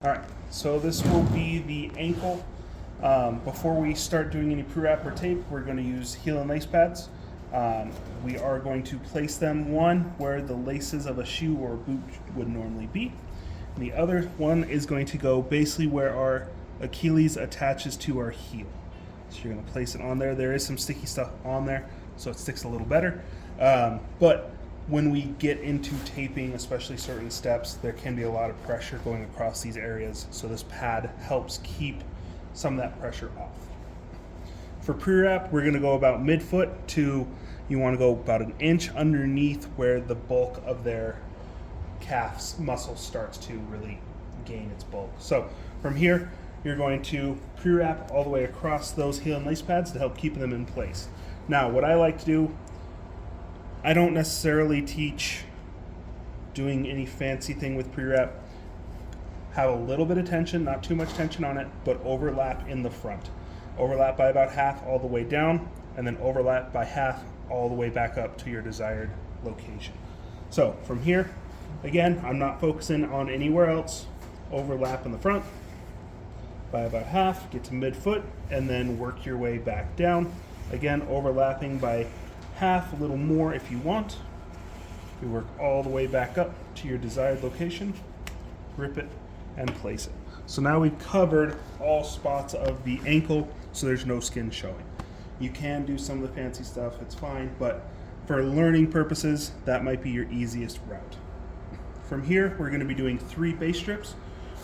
All right, so this will be the ankle. Before we start doing any pre-wrap or tape, we're going to use heel and lace pads. We are going to place them one where the laces of a shoe or boot would normally be. And the other one is going to go basically where our Achilles attaches to our heel. So you're going to place it on there. There is some sticky stuff on there, so it sticks a little better. But when we get into taping, especially certain steps, there can be a lot of pressure going across these areas. So this pad helps keep some of that pressure off. For pre-wrap, we're gonna go about midfoot to, you wanna go about an inch underneath where the bulk of their calf's muscle starts to really gain its bulk. So from here, you're going to pre-wrap all the way across those heel and lace pads to help keep them in place. Now, what I like to do, I don't necessarily teach doing any fancy thing with pre-wrap. Have a little bit of tension, not too much tension on it, but overlap in the front. Overlap by about half all the way down, and then overlap by half all the way back up to your desired location. So from here, again, I'm not focusing on anywhere else. Overlap in the front by about half, get to midfoot, and then work your way back down. Again, overlapping by half, a little more if you want. You work all the way back up to your desired location, grip it, and place it. So now we've covered all spots of the ankle, so there's no skin showing. You can do some of the fancy stuff, it's fine, but for learning purposes, that might be your easiest route. From here, we're going to be doing 3 base strips.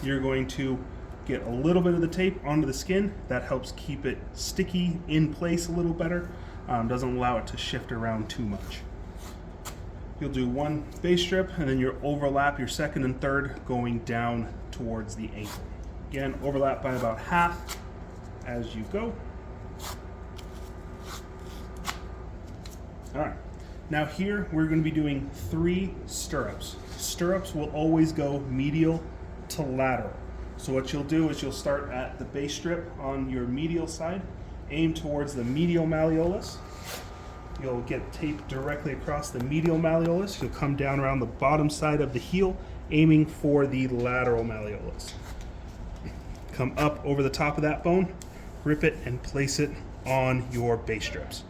You're going to get a little bit of the tape onto the skin. That helps keep it sticky in place a little better. Doesn't allow it to shift around too much. You'll do 1 base strip, and then you'll overlap your second and third going down towards the ankle. Again, overlap by about half as you go. All right, now here we're going to be doing 3 stirrups. Stirrups will always go medial to lateral. So what you'll do is you'll start at the base strip on your medial side, aim towards the medial malleolus. You'll get tape directly across the medial malleolus. You'll come down around the bottom side of the heel, aiming for the lateral malleolus. Come up over the top of that bone, grip it, and place it on your base strips.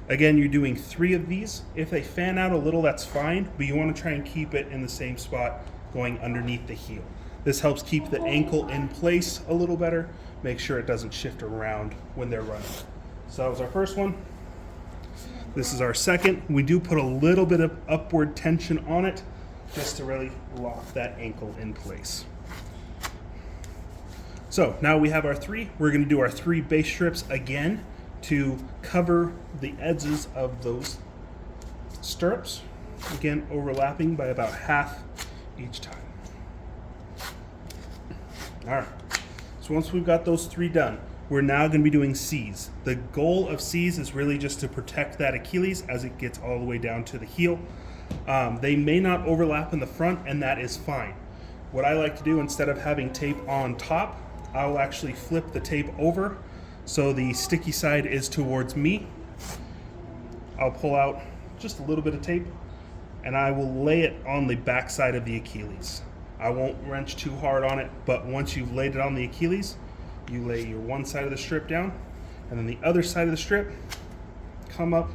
Again, you're doing 3 of these. If they fan out a little, that's fine, but you want to try and keep it in the same spot going underneath the heel. This helps keep the ankle in place a little better, make sure it doesn't shift around when they're running. So that was our first one. This is our second. We do put a little bit of upward tension on it just to really lock that ankle in place. So now we have our 3. We're going to do our 3 base strips again to cover the edges of those stirrups. Again, overlapping by about half each time. All right, so once we've got those 3 done, we're now going to be doing C's. The goal of C's is really just to protect that Achilles as it gets all the way down to the heel. They may not overlap in the front, and that is fine. What I like to do, instead of having tape on top, I will actually flip the tape over so the sticky side is towards me. I'll pull out just a little bit of tape, and I will lay it on the back side of the Achilles. I won't wrench too hard on it, but once you've laid it on the Achilles, you lay your one side of the strip down, and then the other side of the strip, come up.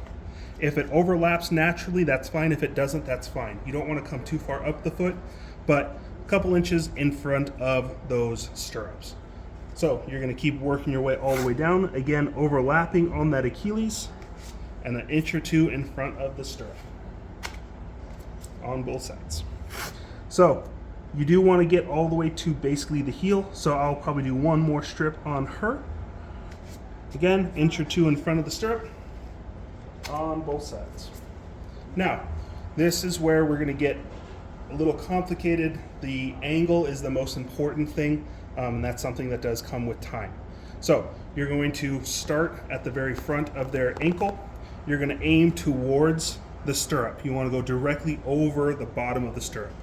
If it overlaps naturally, that's fine. If it doesn't, that's fine. You don't want to come too far up the foot, but a couple inches in front of those stirrups. So you're going to keep working your way all the way down, again, overlapping on that Achilles, and an inch or 2 in front of the stirrup on both sides. So you do want to get all the way to basically the heel, so I'll probably do 1 more strip on her. Again, inch or 2 in front of the stirrup on both sides. Now, this is where we're going to get a little complicated. The angle is the most important thing, and that's something that does come with time. So you're going to start at the very front of their ankle. You're going to aim towards the stirrup. You want to go directly over the bottom of the stirrup.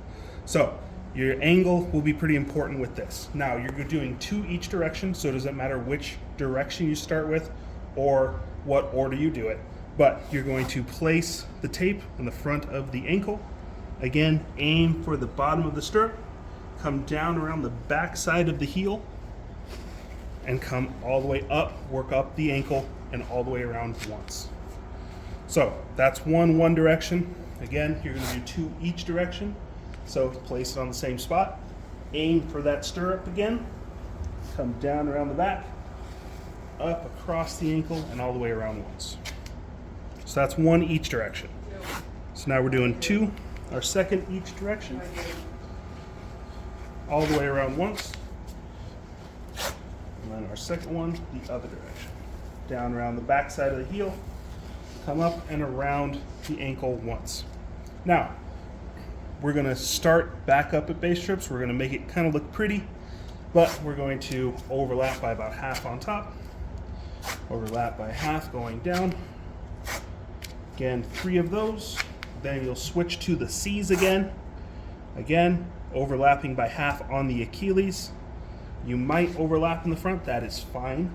So your angle will be pretty important with this. Now, you're doing 2 each direction, so it doesn't matter which direction you start with or what order you do it. But you're going to place the tape in the front of the ankle. Again, aim for the bottom of the stirrup, come down around the back side of the heel, and come all the way up, work up the ankle, and all the way around once. So that's one direction. Again, you're gonna do 2 each direction. So place it on the same spot, aim for that stirrup again, come down around the back, up across the ankle, and all the way around once. So that's 1 each direction. So now we're doing 2, our second each direction, all the way around once, and then our second one, the other direction. Down around the back side of the heel, come up and around the ankle once. Now, we're gonna start back up at base strips. We're gonna make it kind of look pretty, but we're going to overlap by about half on top, overlap by half going down. Again, 3 of those. Then you'll switch to the C's again. Again, overlapping by half on the Achilles. You might overlap in the front, that is fine.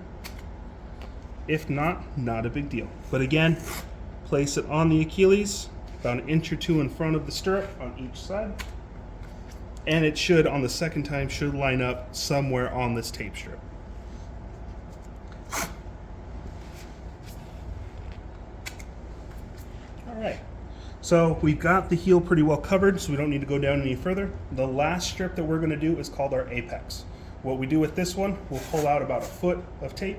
If not a big deal. But again, place it on the Achilles, about 1 inch or 2 in front of the stirrup on each side. And it should, on the second time, should line up somewhere on this tape strip. All right, so we've got the heel pretty well covered, so we don't need to go down any further. The last strip that we're gonna do is called our apex. What we do with this one, we'll pull out about 1 foot of tape.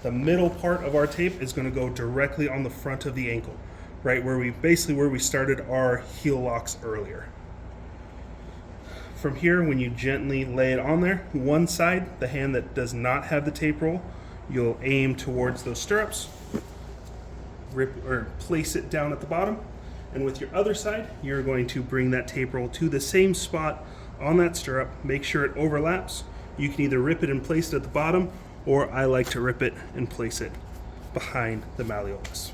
The middle part of our tape is gonna go directly on the front of the ankle, right where we started our heel locks earlier. From here, when you gently lay it on there, one side, the hand that does not have the tape roll, you'll aim towards those stirrups, rip or place it down at the bottom, and with your other side, you're going to bring that tape roll to the same spot on that stirrup, make sure it overlaps. You can either rip it and place it at the bottom, or I like to rip it and place it behind the malleolus.